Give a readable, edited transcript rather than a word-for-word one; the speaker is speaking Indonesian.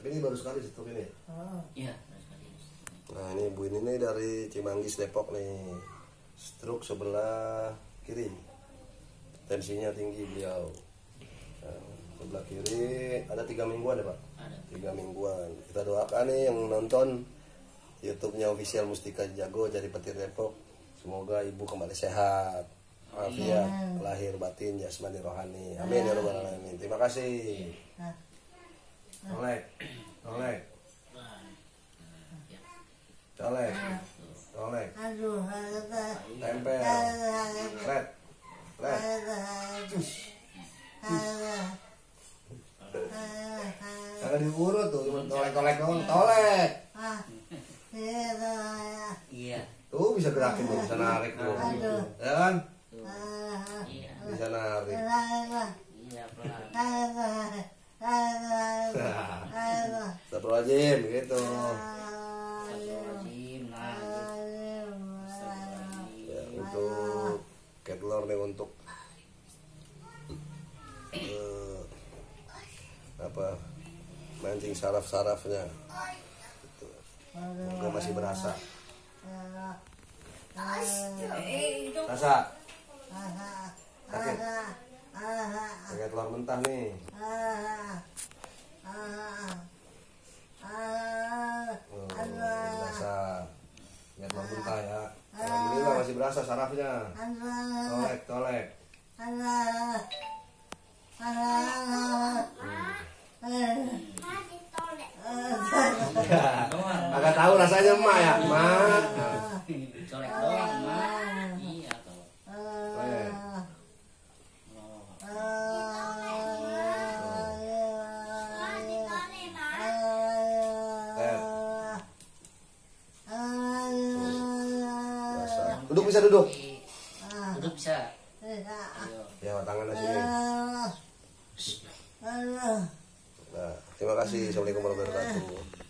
Tapi ini baru sekali stroke ini. Iya. Nah ini ibu ini dari Cimanggis Depok nih, stroke sebelah kiri, tensinya tinggi beliau. Nah, sebelah kiri ada 3 mingguan ya Pak? Ada. 3 mingguan. Kita doakan nih yang nonton YouTube-nya official Mustika Jago Jari Petir Depok, semoga ibu kembali sehat, walafiat lahir batin jasmani rohani. Amin ya rabbal alamin. Terima kasih. Oleh. Colek, colek, tempel, red, jangan diurut tuh, cuma tolek doang, tolek. Iya. Tuh bisa gerakin tuh, bisa narik tuh, ya kan? Iya. Bisa narik. Iya, pelan. Astagfirullahaladzim gitu. Ya, untuk ketlor nih untuk apa mancing saraf-sarafnya gitu. Semoga masih berasa. Rasa sakit pakai telur mentah nih. Berasa pakai telur mentah ya. Alhamdulillah masih berasa sarafnya. Tolek. Agak tahu rasanya emak ya, emak. Colek doang, Mak. Iya, kalau. Duduk bisa duduk. Duduk bisa. Ayo. Ya, tangannya sini. Nah, terima kasih. Assalamualaikum warahmatullahi wabarakatuh.